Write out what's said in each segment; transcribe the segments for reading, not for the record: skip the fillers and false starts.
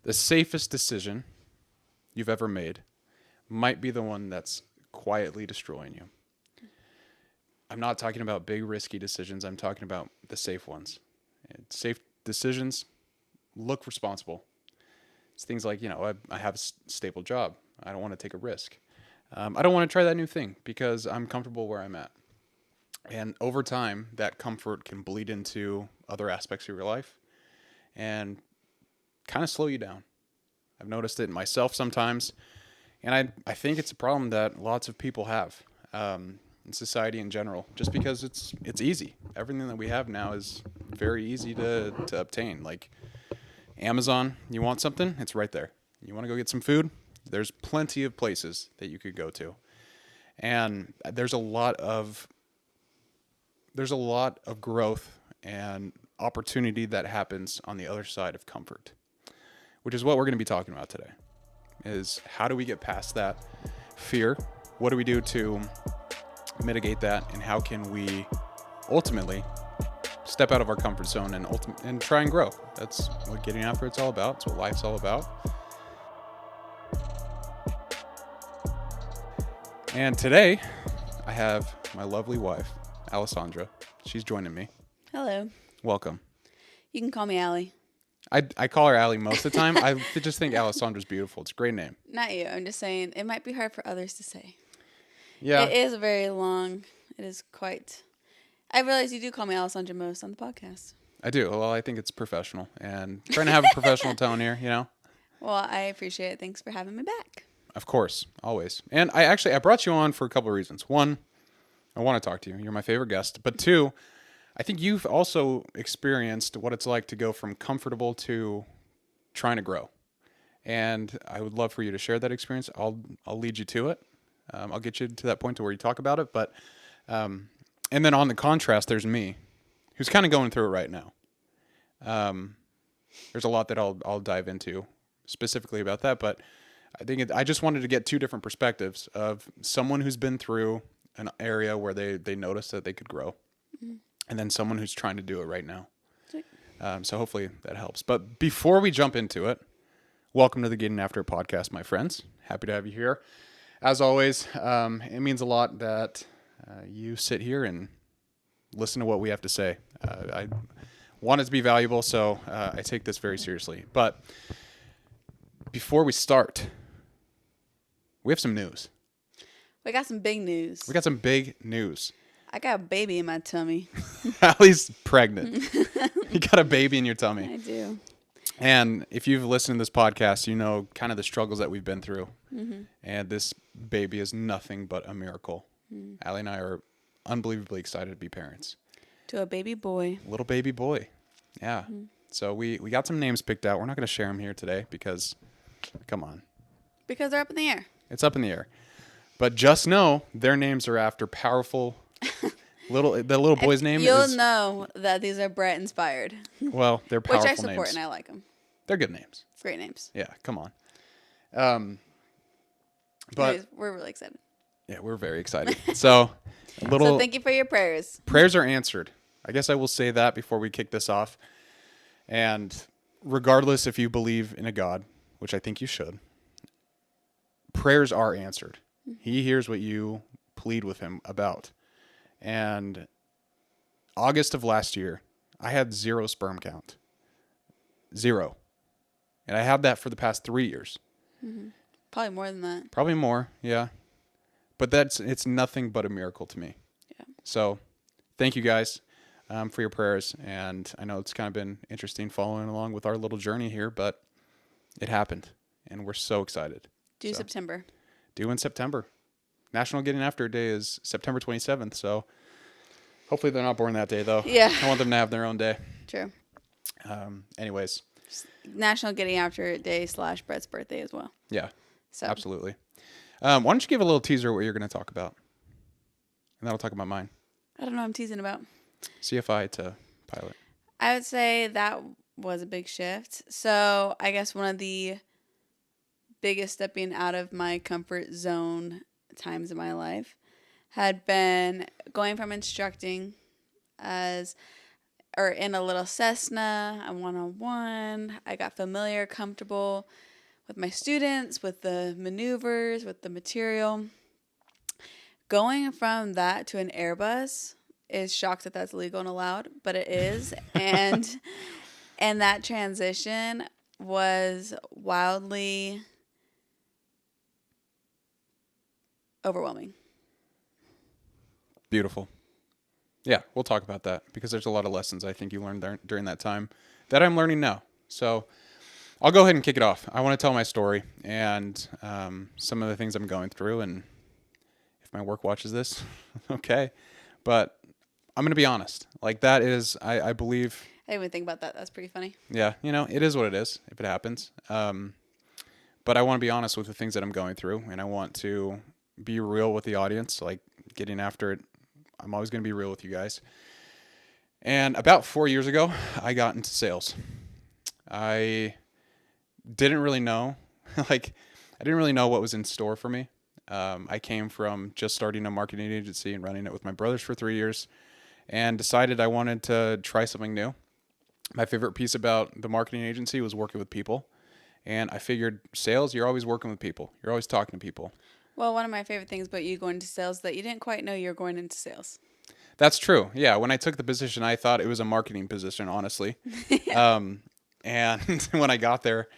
The safest decision you've ever made might be the one that's quietly destroying you. I'm not talking about big, risky decisions. I'm talking about the safe ones. And safe decisions look responsible. It's things like, I have a stable job. I don't want to take a risk. I don't want to try that new thing because I'm comfortable where I'm at. And over time, that comfort can bleed into other aspects of your life and kind of slow you down. I've noticed it in myself sometimes. And I think it's a problem that lots of people have in society in general, just because it's easy. Everything that we have now is very easy to obtain. Like Amazon, you want something, it's right there. You want to go get some food, there's plenty of places that you could go to. And there's a lot of growth and opportunity that happens on the other side of comfort, which is what we're going to be talking about today. Is how do we get past that fear? What do we do to mitigate that? And how can we ultimately step out of our comfort zone and try and grow? That's what getting after it's all about. It's what life's all about. And today I have my lovely wife, Alessandra. She's joining me. Hello. Welcome. You can call me Allie. I call her Allie most of the time. I just think Alessandra's beautiful. It's a great name. Not you. I'm just saying it might be hard for others to say. Yeah. It is very long. It is quite. I realize you do call me Alessandra most on the podcast. I do. Well, I think it's professional and trying to have a professional tone here, Well, I appreciate it. Thanks for having me back. Of course. Always. And I brought you on for a couple of reasons. One, I want to talk to you. You're my favorite guest. But two, I think you've also experienced what it's like to go from comfortable to trying to grow. And I would love for you to share that experience. I'll lead you to it. I'll get you to that point to where you talk about it. But and then on the contrast, there's me, who's kind of going through it right now. There's a lot that I'll dive into specifically about that. But I think I just wanted to get two different perspectives of someone who's been through an area where they noticed that they could grow. Mm-hmm. And then someone who's trying to do it right now. So hopefully that helps. But before we jump into it, welcome to the Getting After It podcast, my friends. Happy to have you here. As always, it means a lot that you sit here and listen to what we have to say. I want it to be valuable, so I take this very seriously. But before we start, we have some news. We got some big news. I got a baby in my tummy. Allie's pregnant. You got a baby in your tummy. I do. And if you've listened to this podcast, you know kind of the struggles that we've been through. Mm-hmm. And this baby is nothing but a miracle. Mm. Allie and I are unbelievably excited to be parents. To a baby boy. Little baby boy. Yeah. Mm-hmm. So we got some names picked out. We're not going to share them here today because, come on. Because they're up in the air. It's up in the air. But just know their names are after powerful... the little boy's name You'll is... know that these are Brett inspired. Well, they're powerful names. Which I support and I like them. They're good names. Great names. Yeah, come on. But anyways, we're really excited. Yeah, we're very excited. So thank you for your prayers. Prayers are answered. I guess I will say that before we kick this off. And regardless if you believe in a God, which I think you should, prayers are answered. He hears what you plead with him about. And August of last year, I had 0 sperm count. 0. And I had that for the past 3 years. Mm-hmm. Probably more than that. Probably more, yeah. But it's nothing but a miracle to me. Yeah. So thank you guys for your prayers. And I know it's kind of been interesting following along with our little journey here, but it happened. And we're so excited. Due September. Due in September. National Getting After It Day is September 27th. So hopefully they're not born that day, though. Yeah. I want them to have their own day. True. Anyways. National Getting After It Day / Brett's birthday as well. Yeah. So. Absolutely. Why don't you give a little teaser of what you're going to talk about? And then I'll talk about mine. I don't know what I'm teasing about. CFI to pilot. I would say that was a big shift. So I guess one of the biggest stepping out of my comfort zone times in my life had been going from instructing as or in a little Cessna. I'm one on one. I got familiar, comfortable with my students, with the maneuvers, with the material. Going from that to an Airbus is shocked that that's legal and allowed, but it is. And that transition was wildly overwhelming. Beautiful. Yeah, we'll talk about that because there's a lot of lessons I think you learned there during that time that I'm learning now. So I'll go ahead and kick it off. I want to tell my story and some of the things I'm going through. And if my work watches this, okay. But I'm going to be honest. Like, that is, I believe, I didn't even think about that. That's pretty funny. yeah, it is what it is if it happens. But I want to be honest with the things that I'm going through, and I want to be real with the audience, like getting after it. I'm always going to be real with you guys. And about 4 years ago, I got into sales. I didn't really know, like, I didn't really know what was in store for me. I came from just starting a marketing agency and running it with my brothers for 3 years and decided I wanted to try something new. My favorite piece about the marketing agency was working with people. And I figured sales, you're always working with people. You're always talking to people. Well, one of my favorite things about you going into sales that you didn't quite know you were going into sales. That's true. Yeah. When I took the position, I thought it was a marketing position, honestly. And when I got there,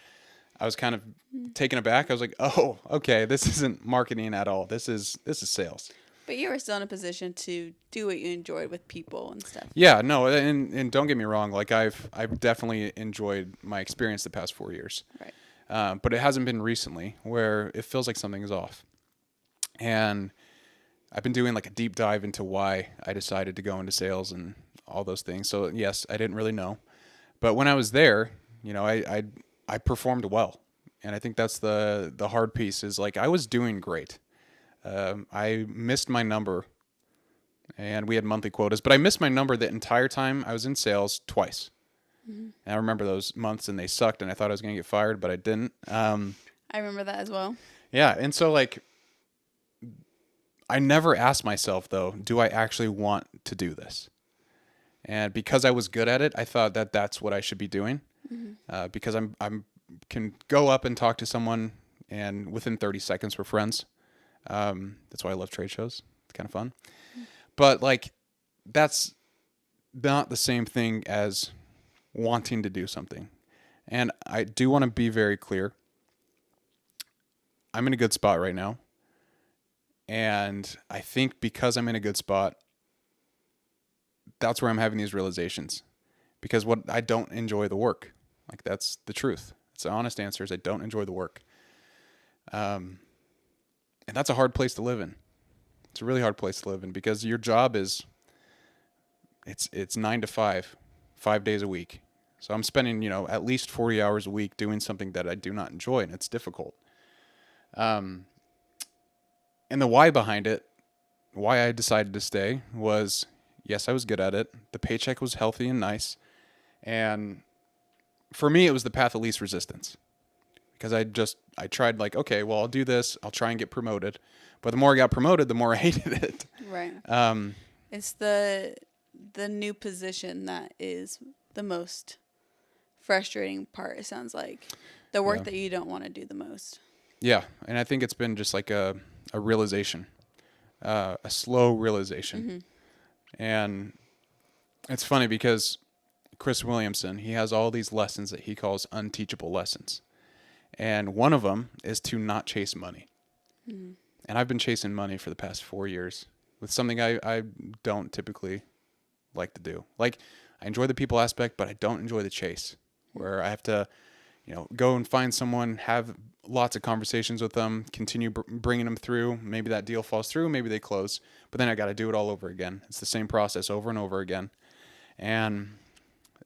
I was kind of taken aback. I was like, oh, okay, this isn't marketing at all. This is sales. But you were still in a position to do what you enjoyed with people and stuff. Yeah, no, and don't get me wrong. Like, I've definitely enjoyed my experience the past 4 years. Right. But it hasn't been recently where it feels like something is off. And I've been doing like a deep dive into why I decided to go into sales and all those things. So yes, I didn't really know. But when I was there, I performed well. And I think that's the hard piece is like I was doing great. I missed my number and we had monthly quotas, but I missed my number the entire time I was in sales twice. Mm-hmm. And I remember those months and they sucked and I thought I was going to get fired, but I didn't. I remember that as well. Yeah. And so like, I never asked myself though, do I actually want to do this? And because I was good at it, I thought that that's what I should be doing. Mm-hmm. Because I'm can go up and talk to someone and within 30 seconds we're friends. That's why I love trade shows. It's kind of fun. Mm-hmm. But like, that's not the same thing as wanting to do something. And I do want to be very clear. I'm in a good spot right now. And I think because I'm in a good spot, that's where I'm having these realizations. Because I don't enjoy the work. Like, that's the truth. It's the honest answer is I don't enjoy the work. And that's a hard place to live in. It's a really hard place to live in because your job is, it's 9 to 5, 5 days a week. So I'm spending, at least 40 hours a week doing something that I do not enjoy, and it's difficult. And the why behind it, why I decided to stay was, yes, I was good at it. The paycheck was healthy and nice. And for me, it was the path of least resistance. Because I tried like, okay, well, I'll do this. I'll try and get promoted. But the more I got promoted, the more I hated it. Right. It's the new position that is the most frustrating part, it sounds like. The work that you don't want to do the most. Yeah. And I think it's been just like a realization, a slow realization. Mm-hmm. And it's funny because Chris Williamson, he has all these lessons that he calls unteachable lessons. And one of them is to not chase money. Mm-hmm. And I've been chasing money for the past 4 years with something I don't typically like to do. Like, I enjoy the people aspect, but I don't enjoy the chase where I have to, go and find someone, have lots of conversations with them, continue bringing them through. Maybe that deal falls through, maybe they close, but then I got to do it all over again. It's the same process over and over again. And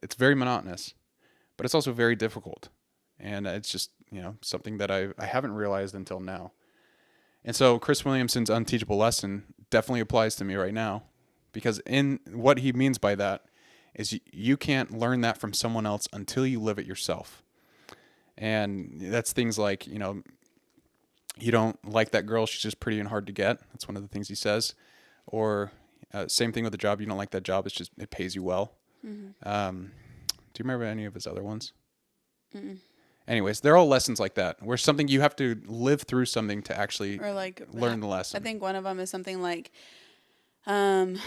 it's very monotonous, but it's also very difficult. And it's just, something that I haven't realized until now. And so Chris Williamson's unteachable lesson definitely applies to me right now, because in what he means by that is you can't learn that from someone else until you live it yourself. And that's things like, you don't like that girl, she's just pretty and hard to get. That's one of the things he says. Or same thing with the job, you don't like that job, it pays you well. Do you remember any of his other ones? Mm-mm. Anyways, they're all lessons like that, where something you have to live through something to actually Or like, learn the I lesson. think one of them is something um,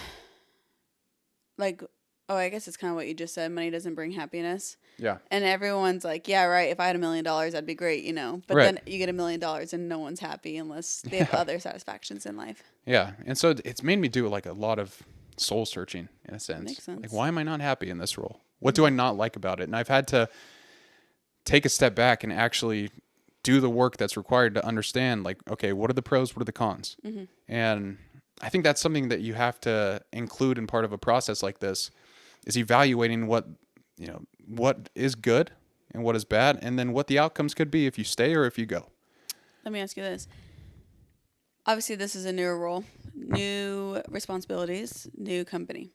like, oh, I guess it's kind of what you just said. Money doesn't bring happiness. Yeah. And everyone's like, yeah, right. If I had $1 million, that'd be great, you know. But Right. then you get $1 million and no one's happy unless they have Yeah. other satisfactions in life. Yeah. And so it's made me do like a lot of soul searching in a sense. Makes sense. Like, why am I not happy in this role? What do I not like about it? And I've had to take a step back and actually do the work that's required to understand, like, okay, what are the pros? What are the cons? And I think that's something that you have to include in part of a process like this, is evaluating what, you know, what is good and what is bad, and then what the outcomes could be if you stay or if you go. Let me ask you this. Obviously, this is a newer role, new responsibilities, new company.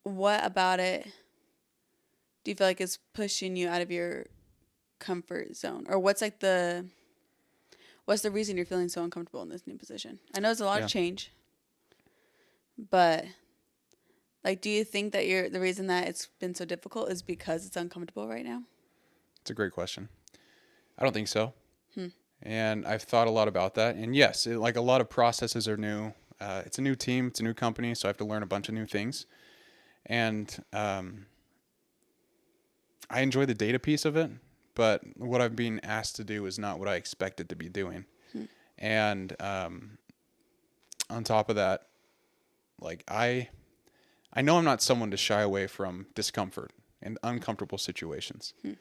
What about it do you feel like is pushing you out of your comfort zone? Or what's the reason you're feeling so uncomfortable in this new position? I know it's a lot Yeah. of change, but like, do you think that the reason that it's been so difficult is because it's uncomfortable right now? It's a great question. I don't think so. And I've thought a lot about that. And yes, like a lot of processes are new. It's a new team, it's a new company, so I have to learn a bunch of new things. And I enjoy the data piece of it, but what I'm being asked to do is not what I expected to be doing. And on top of that, like I know I'm not someone to shy away from discomfort and uncomfortable situations. You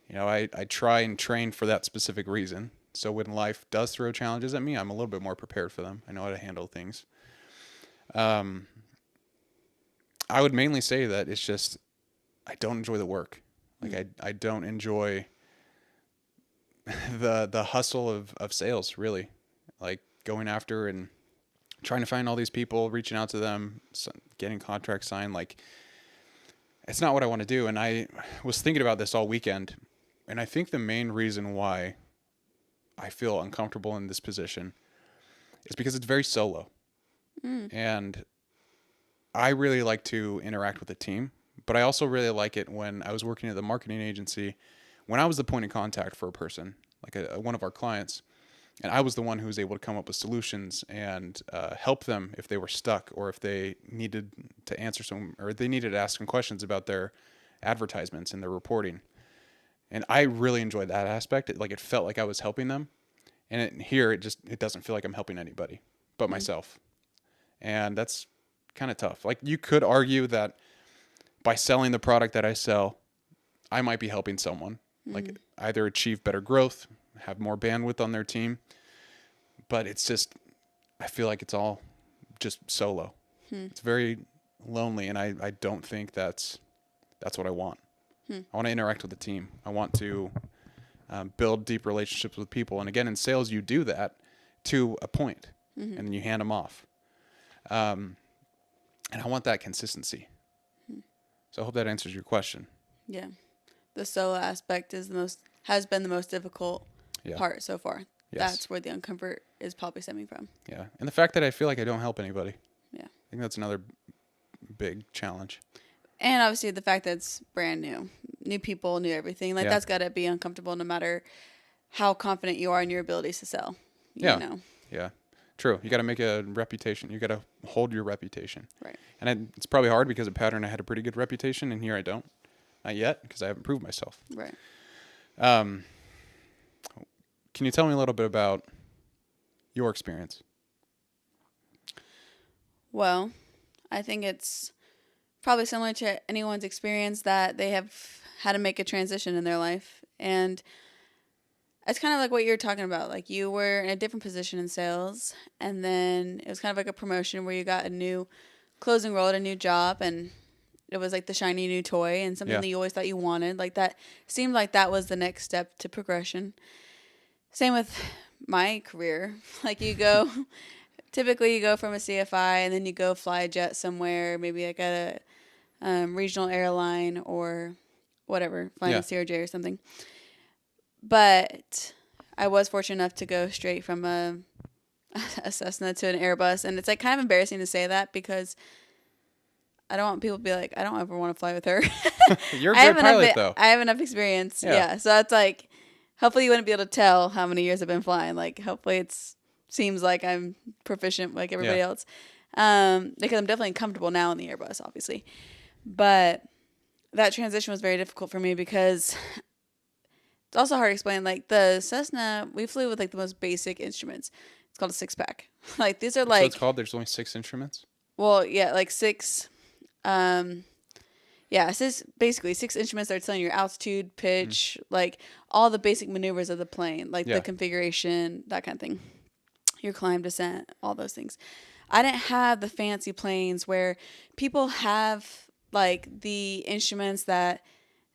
know, I try and train for that specific reason. So when life does throw challenges at me, I'm a little bit more prepared for them. I know how to handle things. I would mainly say that it's just I don't enjoy the work. Like I don't enjoy the hustle of sales, really. Like going after and trying to find all these people, reaching out to them, getting contracts signed. Like, it's not what I want to do. And I was thinking about this all weekend. And I think the main reason why I feel uncomfortable in this position is because it's very solo. And I really like to interact with the team, but I also really like it when I was working at the marketing agency, when I was the point of contact for a person, like one of our clients, and I was the one who was able to come up with solutions and help them if they were stuck or if they needed to answer some, or they needed to ask some questions about their advertisements and their reporting. And I really enjoyed that aspect. It felt like I was helping them. And here it doesn't feel like I'm helping anybody but myself. And that's kind of tough. Like, you could argue that by selling the product that I sell, I might be helping someone, like either achieve better growth, have more bandwidth on their team. But it's just, I feel like it's all just solo. It's very lonely. And I don't think that's what I want. I want to interact with the team. I want to build deep relationships with people. And again, in sales, you do that to a point, and then you hand them off. And I want that consistency. So I hope that answers your question. Yeah. The solo aspect has been the most difficult Yeah. part so far. Yes. That's where the uncomfort is probably stemming from. Yeah. And the fact that I feel like I don't help anybody. Yeah. I think that's another big challenge. And obviously the fact that it's brand new. New people, new everything. Like, Yeah. that's got to be uncomfortable no matter how confident you are in your abilities to sell. Yeah. You know? Yeah. True. You got to make a reputation. You got to hold your reputation. Right. And it's probably hard because at Pattern I had a pretty good reputation, and here I don't. Not yet, because I haven't proved myself. Right. Can you tell me a little bit about your experience? Well, I think it's probably similar to anyone's experience that they have had to make a transition in their life. And it's kind of like what you're talking about. Like, you were in a different position in sales, and then it was kind of like a promotion where you got a new closing role at a new job, and it was like the shiny new toy and something that you always thought you wanted. Like, that seemed like that was the next step to progression. Same with my career. Like, typically you go from a CFI and then you go fly a jet somewhere, maybe like at a regional airline or whatever, flying a CRJ or something. But I was fortunate enough to go straight from a Cessna to an Airbus. And it's like kind of embarrassing to say that because I don't want people to be like, I don't ever want to fly with her. You're a good pilot, though. I have enough experience. Yeah. So it's like, hopefully you wouldn't be able to tell how many years I've been flying. Like, hopefully seems like I'm proficient like everybody else. Because I'm definitely comfortable now in the Airbus, obviously. But that transition was very difficult for me because it's also hard to explain. Like, the Cessna, we flew with like the most basic instruments. It's called a 6-pack. Like, these are like... So it's called? There's only 6 instruments? Well, yeah, like 6... basically 6 instruments that are telling your altitude, pitch, like all the basic maneuvers of the plane, like the configuration, that kind of thing. Your climb, descent, all those things. I didn't have the fancy planes where people have like the instruments that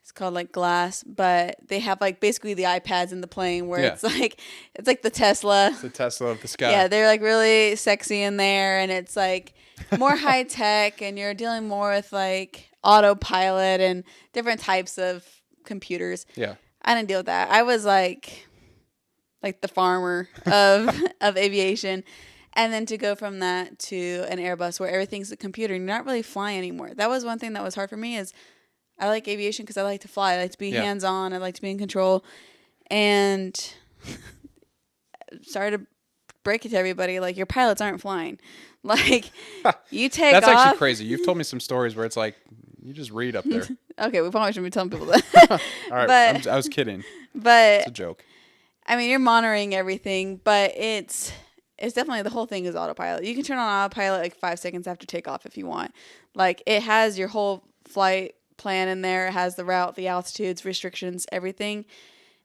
it's called like glass, but they have like basically the iPads in the plane where it's like the Tesla. It's the Tesla of the sky. Yeah, they're like really sexy in there, and it's like more high tech, and you're dealing more with like autopilot and different types of computers. Yeah. I didn't deal with that. I was like the farmer of aviation. And then to go from that to an Airbus where everything's a computer and you're not really flying anymore. That was one thing that was hard for me is I like aviation because I like to fly. I like to be hands-on. I like to be in control. And sorry to break it to everybody, like, your pilots aren't flying. Like, you take That's off. That's actually crazy. You've told me some stories where it's like, you just read up there. Okay, we probably shouldn't be telling people that. All right, but, I was kidding. But it's a joke. I mean, you're monitoring everything, but it's definitely, the whole thing is autopilot. You can turn on autopilot like 5 seconds after takeoff if you want. Like, it has your whole flight plan in there. It has the route, the altitudes, restrictions, everything.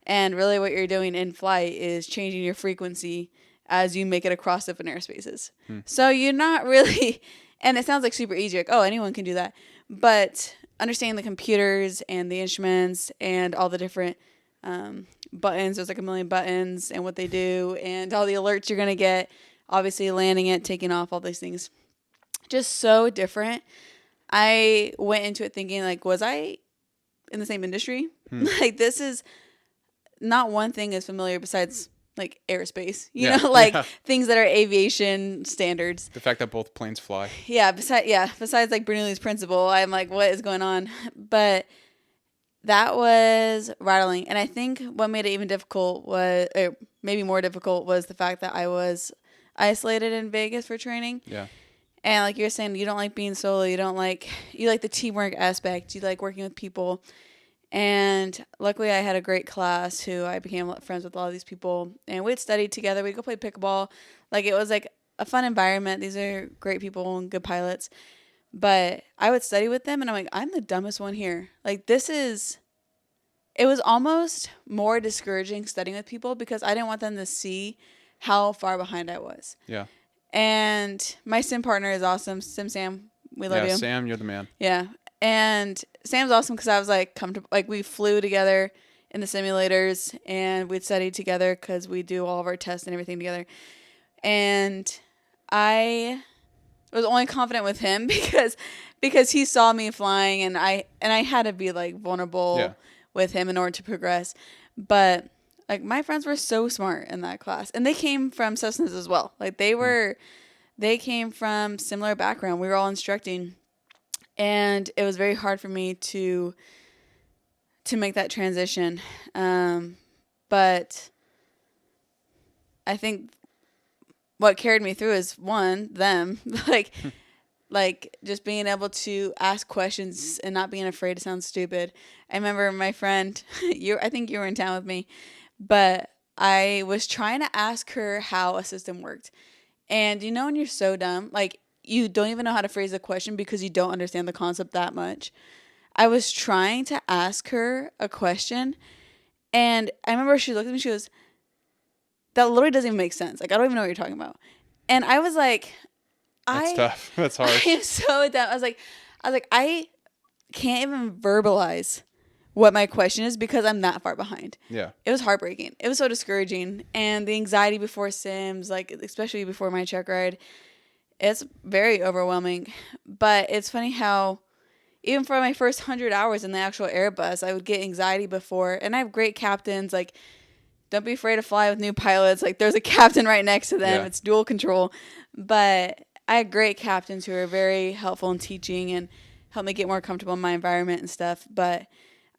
And really what you're doing in flight is changing your frequency as you make it across different airspaces. So you're not really, and it sounds like super easy, like, oh, anyone can do that. But understanding the computers and the instruments and all the different buttons, there's like a million buttons and what they do and all the alerts you're going to get, obviously landing it, taking off, all these things. Just so different. I went into it thinking, like, was I in the same industry? Like, this is not one thing is familiar besides like aerospace, you know, like things that are aviation standards. The fact that both planes fly. Besides like Bernoulli's principle, I'm like, what is going on? But that was rattling. And I think what made it even difficult was, or maybe more difficult, was the fact that I was isolated in Vegas for training. Yeah. And like you're saying, you don't like being solo. You like the teamwork aspect. You like working with people. And luckily I had a great class who I became friends with a lot of these people. And we'd studied together. We'd go play pickleball. Like, it was like a fun environment. These are great people and good pilots. But I would study with them and I'm like, I'm the dumbest one here. Like, it was almost more discouraging studying with people because I didn't want them to see how far behind I was. Yeah. And my sim partner is awesome. Sam, we love you. Yeah, Sam, you're the man. Yeah. And Sam's awesome because I was like comfortable. Like, we flew together in the simulators and we'd study together because we do all of our tests and everything together. And I was only confident with him because he saw me flying and I had to be like vulnerable with him in order to progress. But like, my friends were so smart in that class and they came from Cessnas as well. Like, they came from similar background. We were all instructing. And it was very hard for me to make that transition. But I think what carried me through is, one, them. like just being able to ask questions and not being afraid to sound stupid. I remember my friend, I think you were in town with me, but I was trying to ask her how a system worked. And you know when you're so dumb, like, you don't even know how to phrase a question because you don't understand the concept that much. I was trying to ask her a question, and I remember she looked at me, she goes, that literally doesn't even make sense. Like, I don't even know what you're talking about. And I was like, That's tough. That's hard. I am so dumb. I was like, I can't even verbalize what my question is because I'm that far behind. Yeah. It was heartbreaking. It was so discouraging. And the anxiety before sims, like, especially before my check ride, it's very overwhelming. But it's funny how even for my first 100 hours in the actual Airbus, I would get anxiety before. And I have great captains. Like, don't be afraid to fly with new pilots. Like, there's a captain right next to them. Yeah. It's dual control. But I had great captains who were very helpful in teaching and helped me get more comfortable in my environment and stuff. But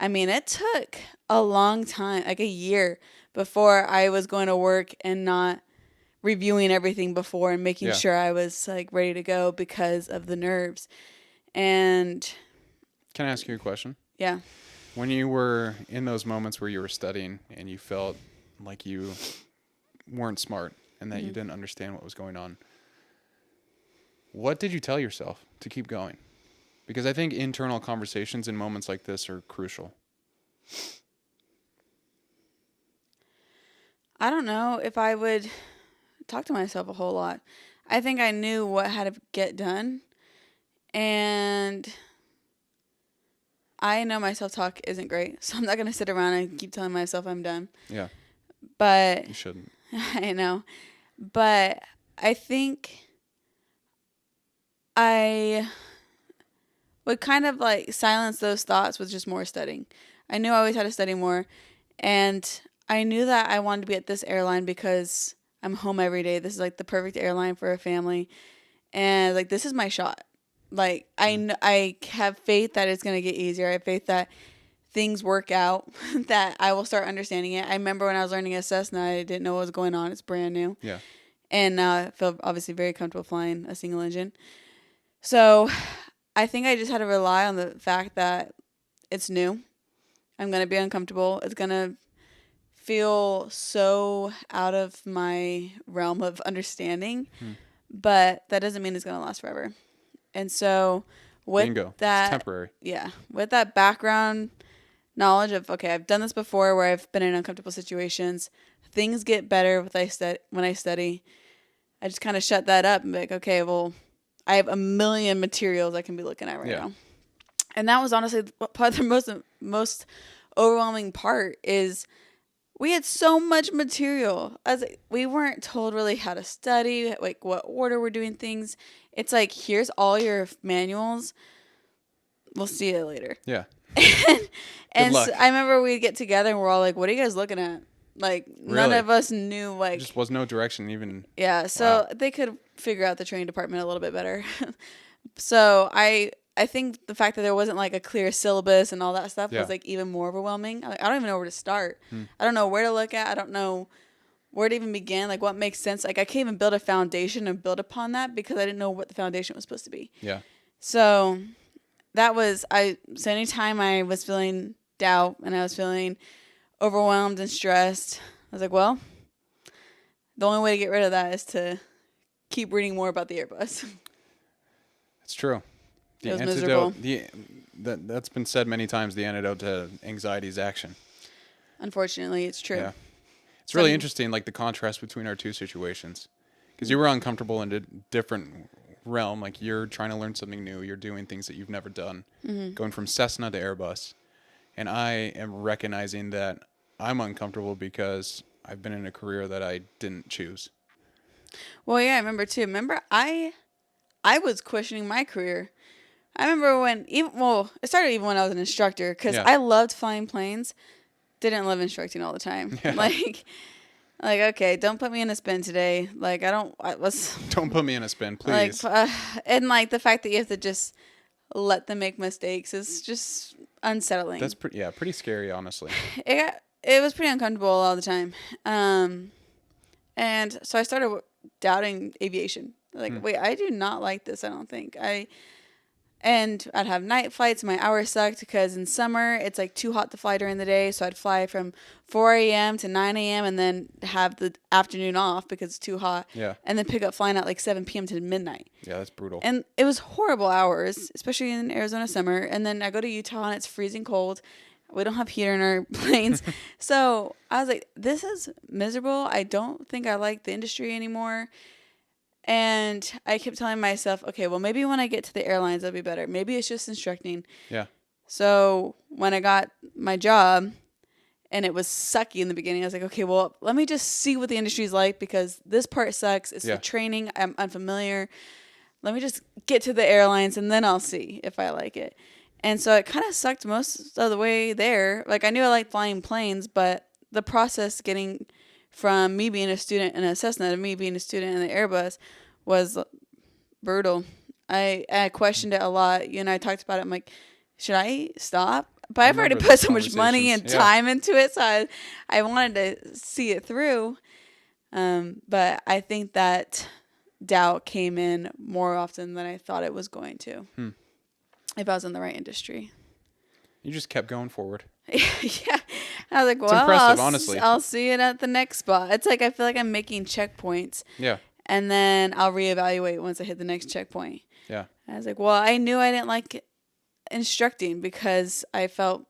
I mean, it took a long time, like a year, before I was going to work and not reviewing everything before and making Yeah. sure I was like ready to go because of the nerves. And Can I ask you a question? yeah. When you were in those moments where you were studying and you felt like you weren't smart and that you didn't understand what was going on, what did you tell yourself to keep going? Because I think internal conversations in moments like this are crucial. I don't know if I would talk to myself a whole lot. I think I knew what had to get done, and I know my self-talk isn't great, so I'm not going to sit around and keep telling myself I'm done. Yeah, But you shouldn't. I know. But I think I would kind of like silence those thoughts with just more studying. I knew I always had to study more, and I knew that I wanted to be at this airline because I'm home every day. This is like the perfect airline for a family, and like this is my shot. Like I have faith that it's gonna get easier. I have faith that things work out, that I will start understanding it. I remember when I was learning a Cessna, I didn't know what was going on. It's brand new, Yeah. and I feel obviously very comfortable flying a single engine. So I think I just had to rely on the fact that it's new. I'm gonna be uncomfortable. It's gonna feel so out of my realm of understanding, but that doesn't mean it's going to last forever. And so with Bingo. that, It's temporary. yeah, with that background knowledge of, okay, I've done this before where I've been in uncomfortable situations. Things get better when I study. I just kind of shut that up and be like, okay, well, I have a million materials I can be looking at right now. And that was honestly probably the most overwhelming part is we had so much material. We weren't told really how to study, like what order we're doing things. It's like, here's all your manuals. We'll see you later. Yeah. And luck. so I remember we'd get together and we're all like, what are you guys looking at? Like, none Really? of us knew, like... There just was no direction even. Yeah, so Wow. they could figure out the training department a little bit better. So I think the fact that there wasn't like a clear syllabus and all that stuff was like even more overwhelming. I don't even know where to start. I don't know where to look at. I don't know where to even begin. Like what makes sense. Like I can't even build a foundation and build upon that because I didn't know what the foundation was supposed to be. Yeah. So that was so anytime I was feeling doubt and I was feeling overwhelmed and stressed, I was like, well, the only way to get rid of that is to keep reading more about the Airbus. It's true. The It was antidote, miserable. that's been said many times, the antidote to anxiety is action. Unfortunately, it's true. Yeah. It's really interesting, like the contrast between our two situations. Because you were uncomfortable in a different realm. Like you're trying to learn something new. You're doing things that you've never done. Going from Cessna to Airbus. And I am recognizing that I'm uncomfortable because I've been in a career that I didn't choose. Well, yeah, I remember too. Remember, I was questioning my career. I remember it started even when I was an instructor because I loved flying planes. Didn't love instructing all the time. Yeah. Like, okay, don't put me in a spin today. Like, Don't put me in a spin, please. Like, and like the fact that you have to just let them make mistakes is just unsettling. That's pretty scary, honestly. It was pretty uncomfortable all the time. And so I started doubting aviation. Like, wait, I do not like this, I don't think. And I'd have night flights. My hours sucked because in summer, it's like too hot to fly during the day. So I'd fly from 4 a.m. to 9 a.m. and then have the afternoon off because it's too hot. Yeah. And then pick up flying at like 7 p.m. to midnight. Yeah, that's brutal. And it was horrible hours, especially in Arizona summer. And then I go to Utah and it's freezing cold. We don't have heater in our planes. So I was like, this is miserable. I don't think I like the industry anymore. And I kept telling myself, okay, well, maybe when I get to the airlines, it'll be better. Maybe it's just instructing. Yeah. So when I got my job and it was sucky in the beginning, I was like, okay, well, let me just see what the industry's like because this part sucks. It's the training. I'm unfamiliar. Let me just get to the airlines and then I'll see if I like it. And so it kind of sucked most of the way there. Like I knew I liked flying planes, but the process getting from me being a student in a Cessna to me being a student in the Airbus was brutal. I questioned it a lot. You and I talked about it. I'm like, should I stop? But I I've already remember put those so much money and conversations. Yeah. time into it, so I wanted to see it through. But I think that doubt came in more often than I thought it was going to. If I was in the right industry. You just kept going forward. Yeah. I was like, It's well, impressive, honestly. I'll see it at the next spot. It's like I feel like I'm making checkpoints, Yeah. and then I'll reevaluate once I hit the next checkpoint. Yeah. I was like, well, I knew I didn't like instructing because I felt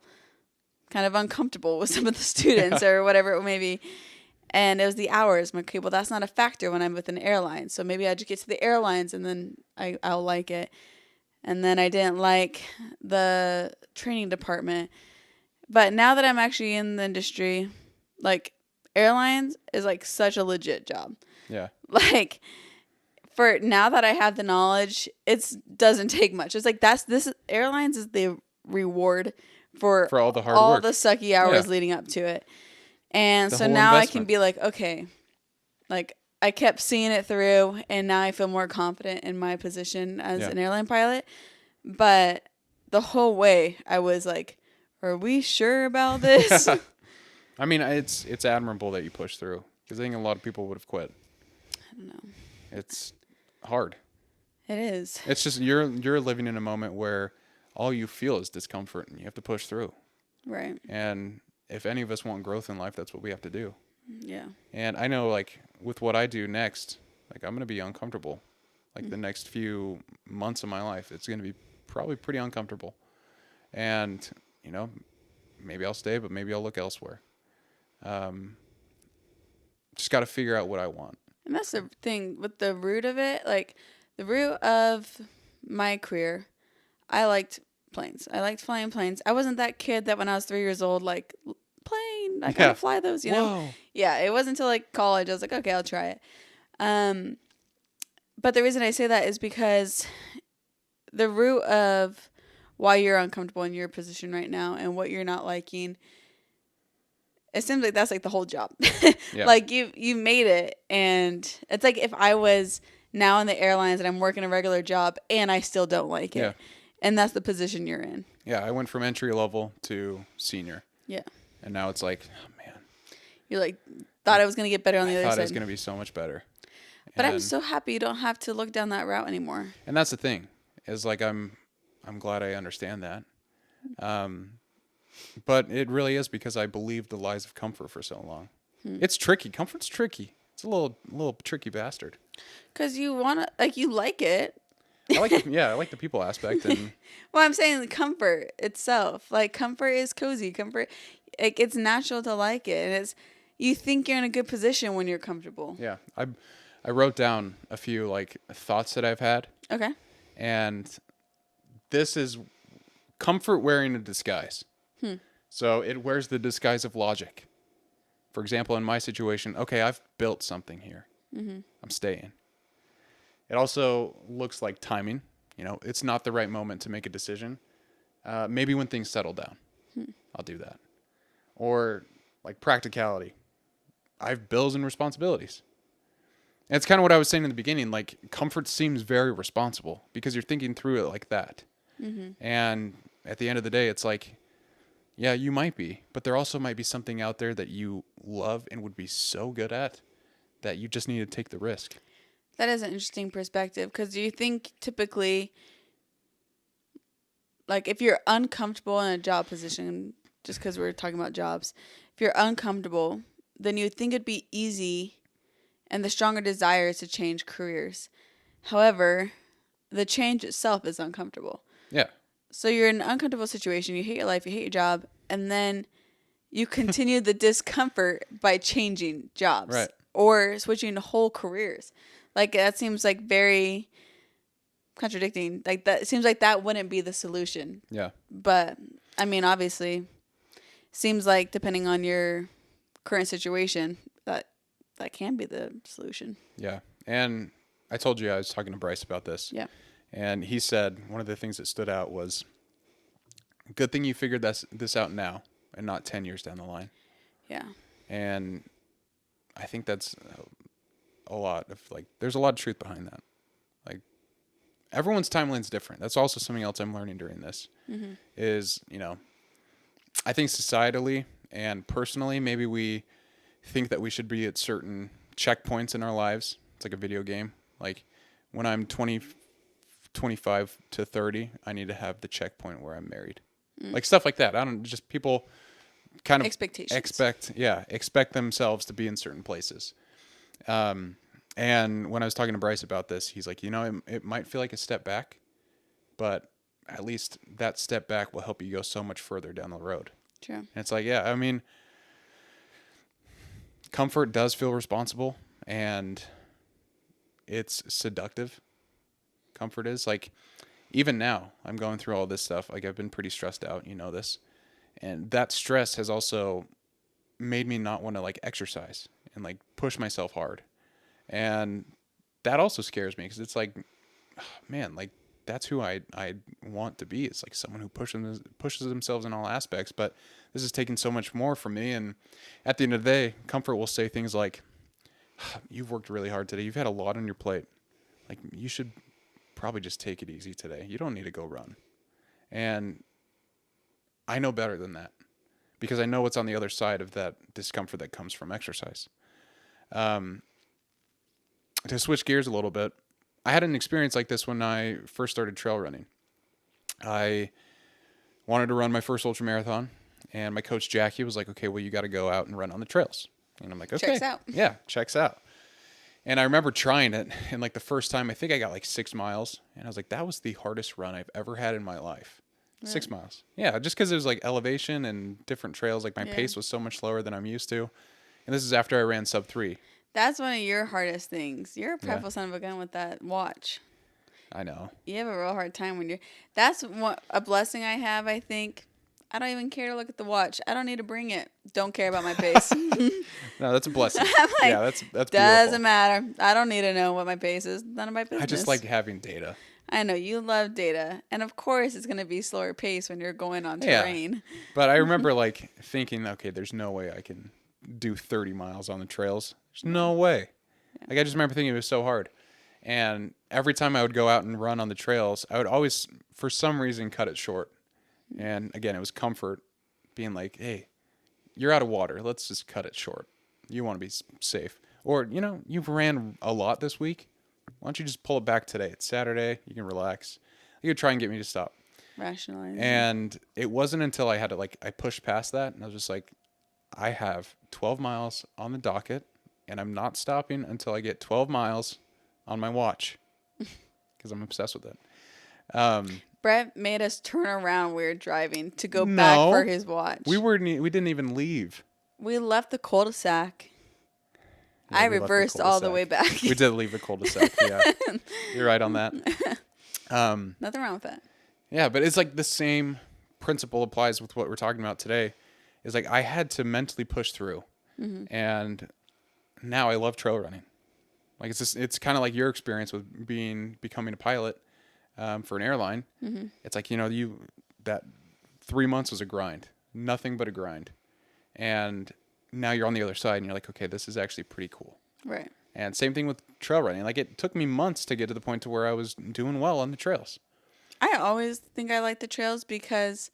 kind of uncomfortable with some of the students or whatever it may be. And it was the hours. I'm like, okay, well, that's not a factor when I'm with an airline. So maybe I just get to the airlines and then I'll like it. And then I didn't like the training department. But now that I'm actually in the industry, like airlines is like such a legit job. Yeah. Like for now that I have the knowledge, it doesn't take much. It's like this airlines is the reward for all the hard work. the sucky hours leading up to it. And The so whole now I investment. can be like, okay, like I kept seeing it through and now I feel more confident in my position as an airline pilot. But the whole way I was like, are we sure about this? I mean, it's admirable that you push through because I think a lot of people would have quit. I don't know. It's hard. It is. It's just you're living in a moment where all you feel is discomfort and you have to push through. Right. And if any of us want growth in life, that's what we have to do. Yeah. And I know, like, with what I do next, like, I'm going to be uncomfortable. Like, the next few months of my life, it's going to be probably pretty uncomfortable. And, you know, maybe I'll stay, but maybe I'll look elsewhere. Just got to figure out what I want. And that's the thing with the root of it. Like, the root of my career, I liked planes. I liked flying planes. I wasn't that kid that when I was 3 years old, like, plane, I gotta fly those, you know? Whoa. Yeah, it wasn't until, like, college I was like, okay, I'll try it. But the reason I say that is because the root of why you're uncomfortable in your position right now and what you're not liking, it seems like that's like the whole job. Yeah. Like you made it, and it's like if I was now in the airlines and I'm working a regular job and I still don't like it. Yeah. And that's the position you're in. Yeah, I went from entry level to senior. Yeah. And now it's like, oh, man. You're like, thought it was going to get better on the I other thought side. it was going to be so much better. But I'm so happy you don't have to look down that route anymore. And that's the thing, is like I'm glad I understand that. But it really is because I believed the lies of comfort for so long. It's tricky. Comfort's tricky. It's a little tricky bastard. Because you want to, like, you like it. I like I like the people aspect. And Well, I'm saying the comfort itself. Like, comfort is cozy. Comfort, like, it's natural to like it. And it's, you think you're in a good position when you're comfortable. yeah, I wrote down a few like thoughts that I've had. Okay. And this is comfort wearing a disguise. So it wears the disguise of logic. For example, in my situation, okay, I've built something here. I'm staying. It also looks like timing. You know, it's not the right moment to make a decision. Maybe when things settle down, I'll do that. Or like practicality. I have bills and responsibilities. And it's kind of what I was saying in the beginning. Like, comfort seems very responsible because you're thinking through it like that. And at the end of the day, it's like, yeah, you might be, but there also might be something out there that you love and would be so good at that you just need to take the risk. That is an interesting perspective, because do you think typically, like, if you're uncomfortable in a job position, just because we're talking about jobs, if you're uncomfortable, then you would think it'd be easy and the stronger desire is to change careers. However, the change itself is uncomfortable. Yeah. So you're in an uncomfortable situation, you hate your life, you hate your job, and then you continue the discomfort by changing jobs. Right. Or switching to whole careers. Like, that seems like very contradicting. Like, that, it seems like that wouldn't be the solution. Yeah. But, I mean, obviously, seems like depending on your current situation, that can be the solution. Yeah. And I told you I was talking to Bryce about this. Yeah. And he said one of the things that stood out was, good thing you figured this out now and not 10 years down the line. Yeah. And I think that's a lot of, like, there's a lot of truth behind that. Like, everyone's timeline's different. That's also something else I'm learning during this is, I think societally and personally, maybe we think that we should be at certain checkpoints in our lives. It's like a video game. Like when I'm 25 to 30, I need to have the checkpoint where I'm married. Like stuff like that. I don't just people kind of Expectations. expect themselves to be in certain places. And when I was talking to Bryce about this, he's like, it might feel like a step back, but at least that step back will help you go so much further down the road. True. And it's like, yeah, I mean, comfort does feel responsible and it's seductive. Comfort is like, even now I'm going through all this stuff. Like I've been pretty stressed out, this, and that stress has also made me not want to like exercise and like push myself hard. And that also scares me because it's like, man, like that's who I want to be. It's like someone who pushes themselves in all aspects, but this is taking so much more from me. And at the end of the day, comfort will say things like, you've worked really hard today. You've had a lot on your plate. Like you should probably just take it easy today. You don't need to go run. And I know better than that because I know what's on the other side of that discomfort that comes from exercise. To switch gears a little bit, I had an experience like this when I first started trail running. I wanted to run my first ultra marathon, and my coach Jackie was like, "Okay, well, you got to go out and run on the trails." And I'm like, "Okay, Checks out. Yeah, checks out." And I remember trying it, and like the first time, I think I got like 6 miles, and I was like, "That was the hardest run I've ever had in my life." Really? 6 miles, yeah, just because it was like elevation and different trails. Like my pace was so much slower than I'm used to, and this is after I ran sub 3. That's one of your hardest things. You're a prideful son of a gun with that watch. I know. You have a real hard time when you're... That's a blessing I have, I think. I don't even care to look at the watch. I don't need to bring it. Don't care about my pace. No, that's a blessing. Like, that's beautiful. Doesn't matter. I don't need to know what my pace is. None of my business. I just like having data. I know. You love data. And of course, it's going to be slower pace when you're going on terrain. But I remember like thinking, okay, there's no way I can do 30 miles on the trails. There's no way. Like I just remember thinking it was so hard. And every time I would go out and run on the trails, I would always, for some reason, cut it short. And again, it was comfort being like, hey, you're out of water. Let's just cut it short. You want to be safe. Or, you've ran a lot this week. Why don't you just pull it back today? It's Saturday. You can relax. You could try and get me to stop. Rationalize. And it wasn't until I had to I pushed past that and I was just like, I have 12 miles on the docket and I'm not stopping until I get 12 miles on my watch because I'm obsessed with it. Brett made us turn around when we were driving to go back for his watch. We didn't even leave. We left the cul-de-sac. Yeah, I reversed all the way back. We did leave the cul-de-sac. Yeah, you're right on that. Nothing wrong with that. Yeah, but it's like the same principle applies with what we're talking about today. Is like I had to mentally push through, and now I love trail running. Like it's kind of like your experience with becoming a pilot for an airline. Mm-hmm. It's like that 3 months was a grind, nothing but a grind, and now you're on the other side and you're like, okay, this is actually pretty cool. Right. And same thing with trail running. Like it took me months to get to the point to where I was doing well on the trails. I always think I like the trails because,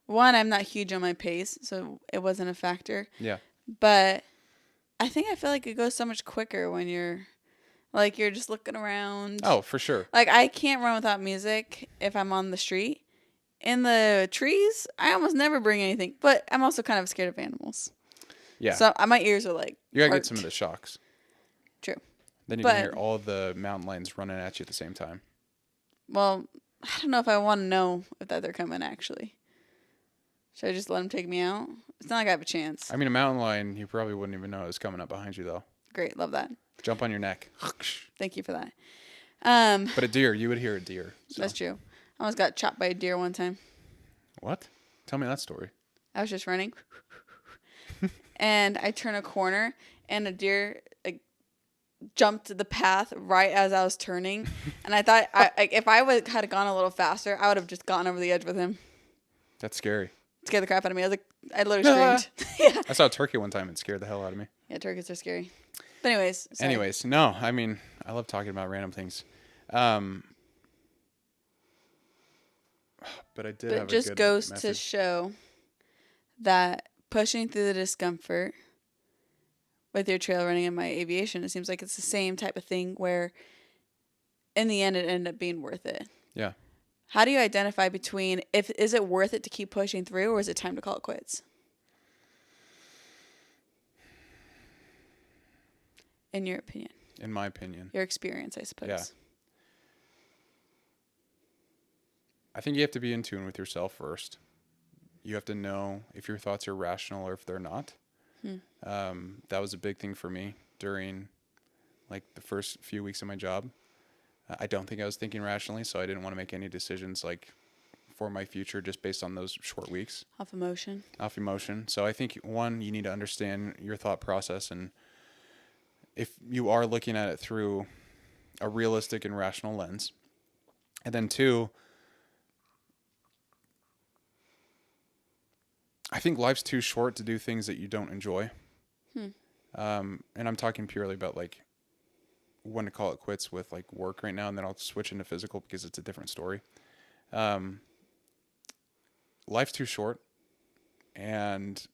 one, I'm not huge on my pace, so it wasn't a factor. Yeah. But I feel like it goes so much quicker when you're just looking around. Oh, for sure. Like I can't run without music if I'm on the street. In the trees, I almost never bring anything, but I'm also kind of scared of animals. Yeah. So my ears are like... You gotta get some of the shocks. True. Then you can hear all the mountain lions running at you at the same time. Well, I don't know if I want to know if they're coming, actually. Should I just let them take me out? It's not like I have a chance. I mean, a mountain lion, you probably wouldn't even know it was coming up behind you, though. Great. Love that. Jump on your neck. Thank you for that. But a deer, you would hear a deer. So. That's true. I almost got chopped by a deer one time. What? Tell me that story. I was just running. And I turn a corner, and a deer jumped the path right as I was turning. And I thought if I had gone a little faster, I would have just gone over the edge with him. That's scary. It scared the crap out of me. I literally screamed. Yeah. I saw a turkey one time and scared the hell out of me. Yeah, turkeys are scary. But anyways. Sorry. No. I mean, I love talking about random things. But I did But have it a just good goes to message. show that pushing through the discomfort with your trail running and my aviation, it seems like it's the same type of thing where in the end it ended up being worth it. Yeah. How do you identify between is it worth it to keep pushing through or is it time to call it quits? In your opinion, In my opinion. your experience, I suppose. Yeah. I think you have to be in tune with yourself first. You have to know if your thoughts are rational or if they're not. That was a big thing for me during like the first few weeks of my job. I don't think I was thinking rationally, so I didn't want to make any decisions like for my future just based on those short weeks. Off emotion. Off emotion. So I think one, you need to understand your thought process, and if you are looking at it through a realistic and rational lens. And then two, I think life's too short to do things that you don't enjoy. And I'm talking purely about like when to call it quits with like work right now, and then I'll switch into physical because it's a different story. Life's too short, and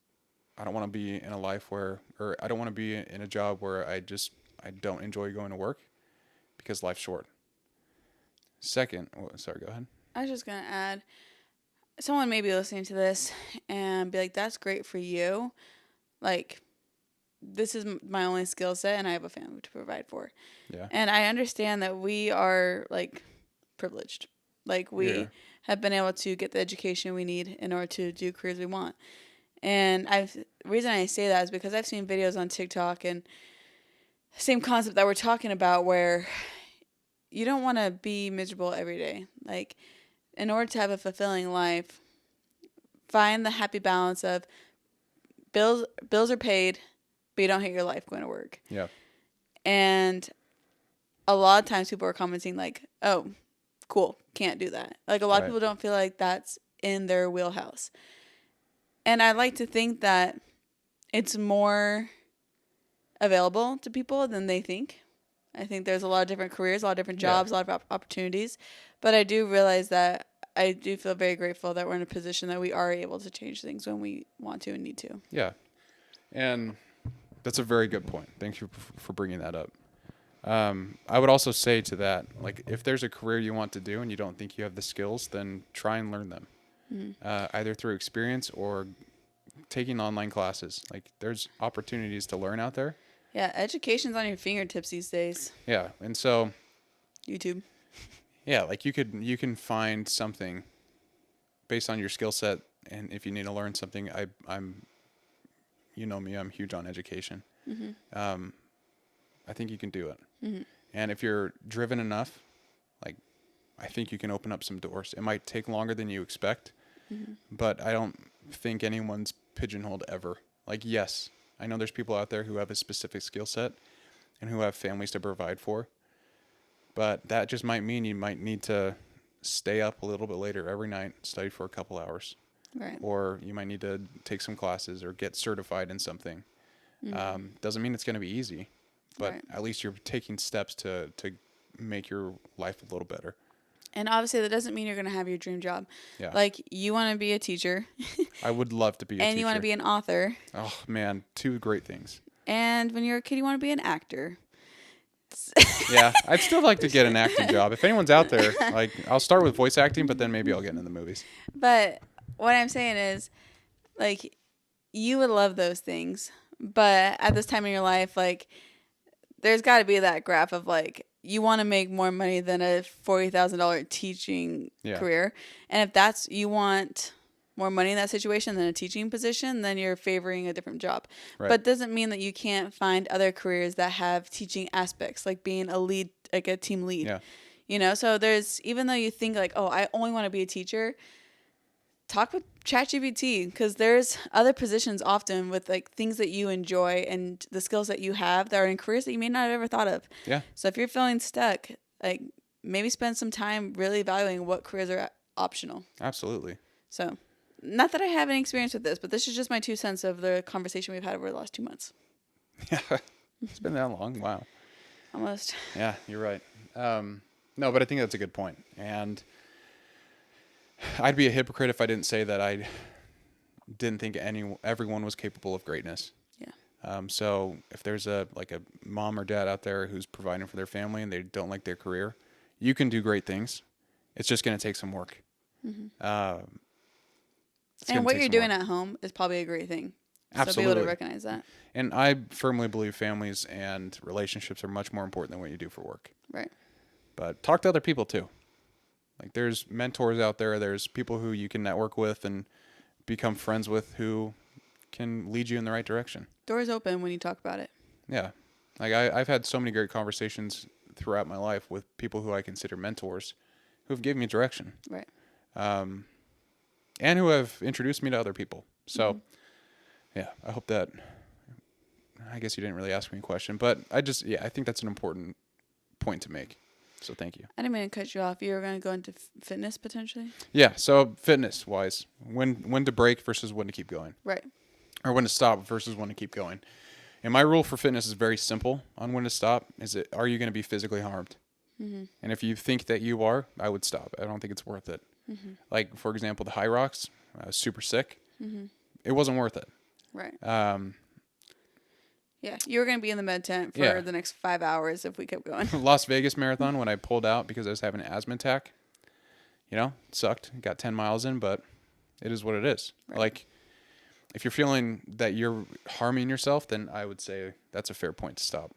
I don't want to be in a life where, or I don't want to be in a job where I don't enjoy going to work because life's short. Second, sorry, go ahead. I was just going to add, someone may be listening to this and be like, that's great for you. Like, this is my only skill set and I have a family to provide for. Yeah. And I understand that we are like privileged. Like we have been able to get the education we need in order to do careers we want. And the reason I say that is because I've seen videos on TikTok and same concept that we're talking about where you don't want to be miserable every day. Like in order to have a fulfilling life, find the happy balance of bills are paid, but you don't hate your life going to work. Yeah. And a lot of times people are commenting like, oh, cool, can't do that. Like a lot of people don't feel like that's in their wheelhouse. And I like to think that it's more available to people than they think. I think there's a lot of different careers, a lot of different jobs, a lot of opportunities. But I do realize that I do feel very grateful that we're in a position that we are able to change things when we want to and need to. Yeah. And that's a very good point. Thank you for bringing that up. I would also say to that, like, if there's a career you want to do and you don't think you have the skills, then try and learn them, either through experience or taking online classes. Like, there's opportunities to learn out there. Yeah, education's on your fingertips these days. Yeah, and so YouTube. Yeah, like you can find something based on your skill set, and if you need to learn something, I'm, you know me, I'm huge on education. I think you can do it, and if you're driven enough, like I think you can open up some doors. It might take longer than you expect, but I don't think anyone's pigeonholed ever. Like, yes, I know there's people out there who have a specific skill set and who have families to provide for, but that just might mean you might need to stay up a little bit later every night, study for a couple hours. Right. Or you might need to take some classes or get certified in something. Doesn't mean it's going to be easy, but at least you're taking steps to make your life a little better. And obviously that doesn't mean you're going to have your dream job. Yeah. Like you want to be a teacher. I would love to be a teacher. And you want to be an author. Oh, man, two great things. And when you're a kid, you want to be an actor. Yeah, I'd still like to get an acting job. If anyone's out there, like, I'll start with voice acting, but then maybe I'll get into the movies. But what I'm saying is, like, you would love those things. But at this time in your life, like, there's got to be that graph of, like, you want to make more money than a $40,000 teaching career. And if you want more money in that situation than a teaching position, then you're favoring a different job. Right. But it doesn't mean that you can't find other careers that have teaching aspects, like being a lead, like a team lead. Yeah. You know, so even though you think like, oh, I only want to be a teacher, talk with ChatGPT, because there's other positions often with like things that you enjoy and the skills that you have that are in careers that you may not have ever thought of. Yeah. So if you're feeling stuck, like maybe spend some time really evaluating what careers are optional. Absolutely. So not that I have any experience with this, but this is just my 2 cents of the conversation we've had over the last 2 months. Yeah. It's been that long. Wow. Almost. Yeah, you're right. No, but I think that's a good point. And I'd be a hypocrite if I didn't say that I didn't think everyone was capable of greatness. Yeah. So if there's a mom or dad out there who's providing for their family and they don't like their career, you can do great things. It's just going to take some work. It's And gonna what take you're some doing work. at home is probably a great thing. So be able Absolutely. to recognize that. And I firmly believe families and relationships are much more important than what you do for work. Right. But talk to other people too. Like there's mentors out there. There's people who you can network with and become friends with who can lead you in the right direction. Doors open when you talk about it. Yeah. Like I've had so many great conversations throughout my life with people who I consider mentors who've given me direction. Right. And who have introduced me to other people. So, yeah, I hope that, I guess you didn't really ask me a question, but I think that's an important point to make. So thank you. I didn't mean to cut you off. You were going to go into fitness potentially? Yeah. So fitness wise, when to break versus when to keep going, Right. or when to stop versus when to keep going. And my rule for fitness is very simple on when to stop. Are you going to be physically harmed? And if you think that you are, I would stop. I don't think it's worth it. Like, for example, the high rocks, I was super sick. It wasn't worth it. Right. Yeah. You were going to be in the med tent for Yeah. the next 5 hours if we kept going. Las Vegas Marathon, when I pulled out because I was having an asthma attack, it sucked. Got 10 miles in, but it is what it is. Right. Like, if you're feeling that you're harming yourself, then I would say that's a fair point to stop.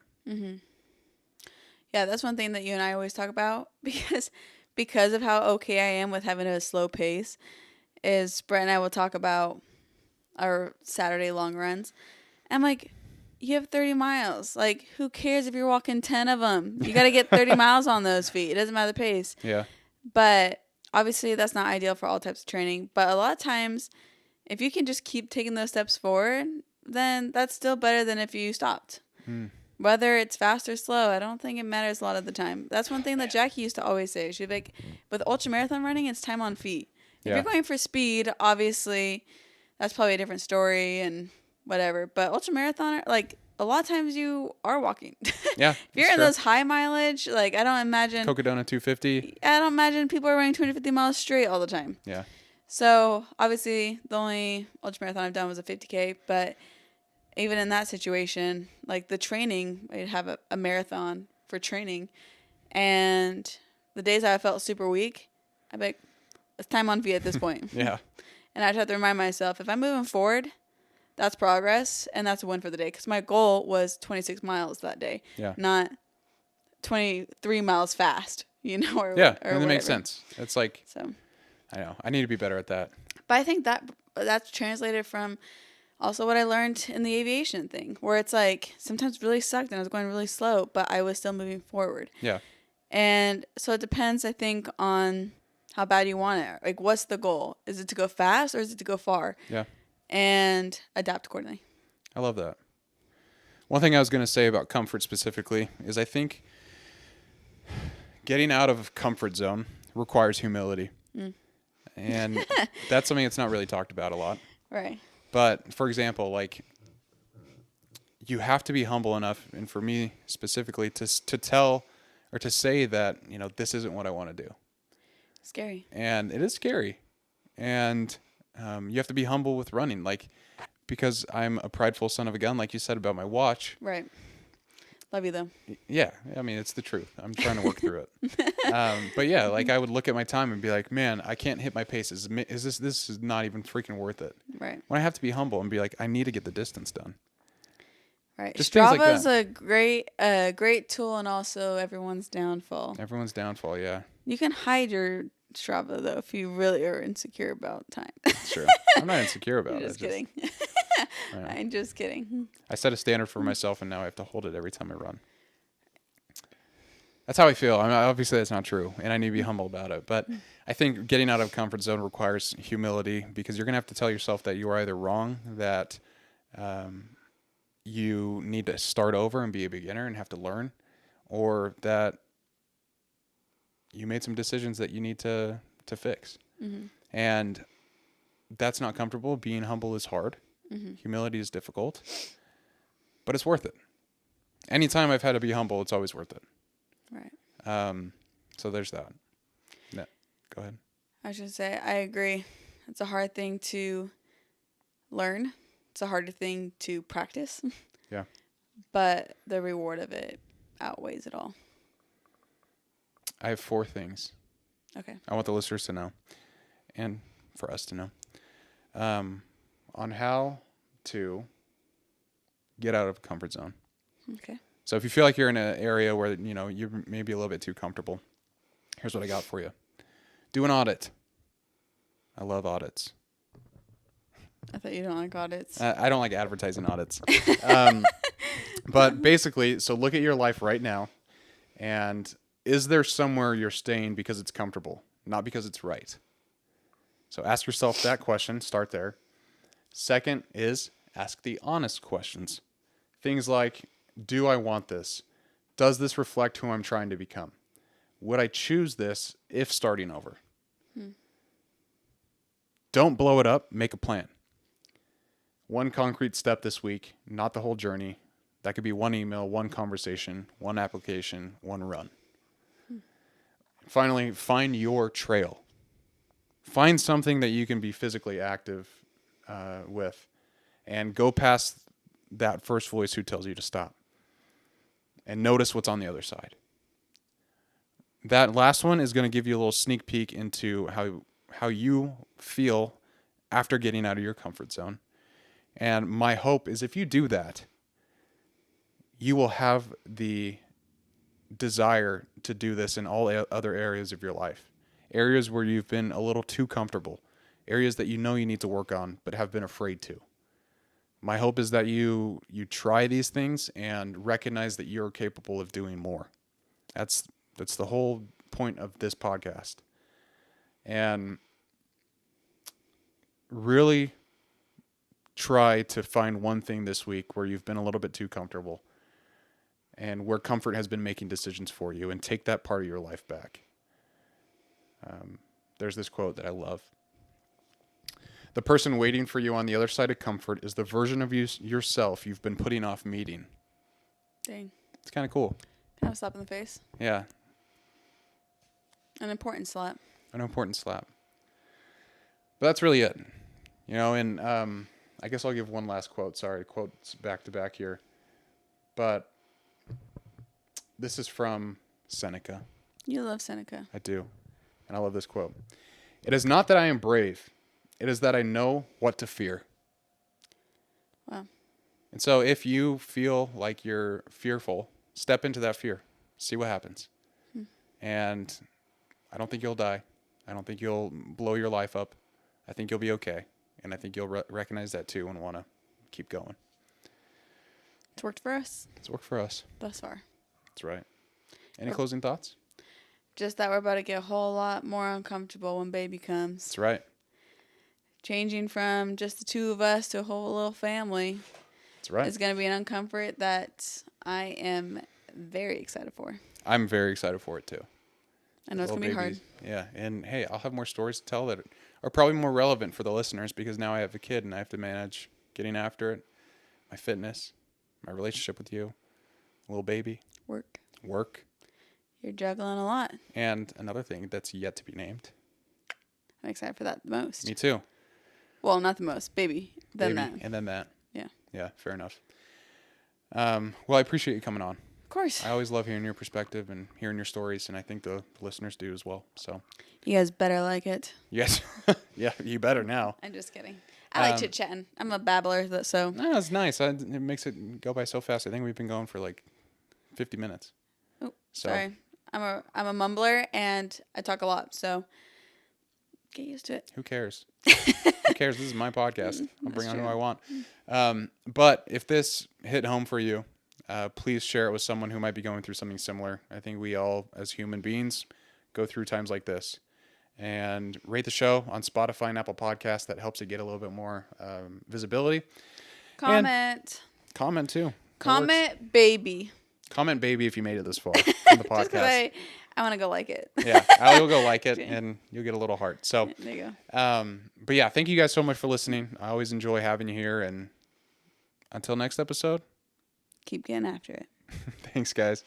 Yeah, that's one thing that you and I always talk about because of how okay I am with having a slow pace is Brett and I will talk about our Saturday long runs. I'm like, you have 30 miles. Like, who cares if you're walking 10 of them? You got to get 30 miles on those feet. It doesn't matter the pace. Yeah. But obviously that's not ideal for all types of training. But a lot of times, if you can just keep taking those steps forward, then that's still better than if you stopped. Whether it's fast or slow, I don't think it matters a lot of the time. That's one thing that Jackie used to always say. She'd be like, with ultramarathon running, it's time on feet. If you're going for speed, obviously, that's probably a different story and whatever. But ultramarathoner, like, a lot of times you are walking. Yeah. If you're in those high mileage, like, I don't imagine Cocodona 250. I don't imagine people are running 250 miles straight all the time. Yeah. So, obviously, the only ultramarathon I've done was a 50K, but even in that situation, like the training, I'd have a marathon for training, and the days I felt super weak, I'd be like, it's time on feet at this point. Yeah. And I'd have to remind myself, if I'm moving forward, that's progress, and that's a win for the day. Because my goal was 26 miles that day, not 23 miles fast, or Yeah, or and that whatever. makes sense. It's like, So, I know, I need to be better at that. but I think that's translated from also what I learned in the aviation thing, where it's like sometimes really sucked and I was going really slow, but I was still moving forward. Yeah. And so it depends, I think, on how bad you want it. Like, what's the goal? Is it to go fast or is it to go far? Yeah. And adapt accordingly. I love that. One thing I was going to say about comfort specifically is I think getting out of comfort zone requires humility. And that's something that's not really talked about a lot. Right. But for example, like, you have to be humble enough, and for me specifically, to tell or to say that, this isn't what I want to do. Scary. And it is scary. And you have to be humble with running, like, because I'm a prideful son of a gun, like you said about my watch. Right. Love you, though. Yeah, I mean, it's the truth. I'm trying to work through it. But yeah, like, I would look at my time and be like, man, I can't hit my pace. This is not even freaking worth it. Right. When I have to be humble and be like, I need to get the distance done. Right. Just things like Strava's that. a great tool and also everyone's downfall. Everyone's downfall, yeah. You can hide your Strava, though, if you really are insecure about time. It's true. I'm not insecure about it. Just kidding. I'm just kidding. I set a standard for myself, and now I have to hold it every time I run. That's how I feel. I mean, obviously, that's not true, and I need to be humble about it. But I think getting out of comfort zone requires humility, because you're going to have to tell yourself that you are either wrong, that you need to start over and be a beginner and have to learn, or that you made some decisions that you need to fix. And that's not comfortable. Being humble is hard. Humility is difficult, but it's worth it. Anytime I've had to be humble, it's always worth it. Right. So there's that. No, go ahead. I should say, I agree. It's a hard thing to learn. It's a harder thing to practice. Yeah. But the reward of it outweighs it all. I have 4 things Okay. I want the listeners to know, and for us to know, on how to get out of a comfort zone. Okay. So if you feel like you're in an area where, you're maybe a little bit too comfortable, here's what I got for you. Do an audit. I love audits. I thought you don't like audits. I don't like advertising audits. But basically, so look at your life right now, and is there somewhere you're staying because it's comfortable, not because it's right? So ask yourself that question. Start there. Second is ask the honest questions. Things like, do I want this? Does this reflect who I'm trying to become? Would I choose this if starting over? Don't blow it up. Make a plan. One concrete step this week, not the whole journey. That could be one email, one conversation, one application, one run. Finally, find your trail. Find something that you can be physically active with, and go past that first voice who tells you to stop. And notice what's on the other side. That last one is going to give you a little sneak peek into how you feel after getting out of your comfort zone. And my hope is if you do that, you will have the desire to do this in all other areas of your life. Areas where you've been a little too comfortable. Areas that you know you need to work on but have been afraid to. My hope is that you try these things and recognize that you're capable of doing more. That's the whole point of this podcast. And really try to find one thing this week where you've been a little bit too comfortable and where comfort has been making decisions for you, and take that part of your life back. There's this quote that I love. The person waiting for you on the other side of comfort is the version of yourself you've been putting off meeting. Dang. It's kind of cool. Kind of slap in the face. Yeah. An important slap. An important slap. But that's really it. And I guess I'll give one last quote. Sorry, quotes back to back here. But this is from Seneca. You love Seneca. I do. And I love this quote. It is not that I am brave. It is that I know what to fear. Wow. And so if you feel like you're fearful, step into that fear. See what happens. And I don't think you'll die. I don't think you'll blow your life up. I think you'll be okay. And I think you'll recognize that too and want to keep going. It's worked for us. It's worked for us. Thus far. That's right. Any closing thoughts? Just that we're about to get a whole lot more uncomfortable when baby comes. That's right. Changing from just the two of us to a whole little family. That's right. It's going to be an uncomfort that I am very excited for. I'm very excited for it too. I know it's going to be hard. Yeah. And hey, I'll have more stories to tell that are probably more relevant for the listeners because now I have a kid and I have to manage getting after it, my fitness, my relationship with you, little baby. Work. You're juggling a lot. And another thing that's yet to be named. I'm excited for that the most. Me too. Well, not the most. Baby. Then Baby, that. and then that. Yeah. Yeah, fair enough. Well, I appreciate you coming on. Of course. I always love hearing your perspective and hearing your stories, and I think the listeners do as well. So you guys better like it. yes. Yeah, you better now. I'm just kidding. I like chit-chatting. I'm a babbler, so. No, it's nice. It makes it go by so fast. I think we've been going for like 50 minutes. Oh, So. sorry. I'm a mumbler, and I talk a lot, so get used to it. Who cares? Who cares? This is my podcast. I'll bring on who I want. But if this hit home for you, please share it with someone who might be going through something similar. I think we all, as human beings, go through times like this. And rate the show on Spotify and Apple Podcasts. That helps it get a little bit more visibility. Comment. Comment, too. Comment, baby. Comment, baby, if you made it this far in the podcast. Just because I want to go like it. Yeah, Allie will go like it, and you'll get a little heart. So, there you go. But yeah, thank you guys so much for listening. I always enjoy having you here, and until next episode, Keep getting after it. thanks, guys.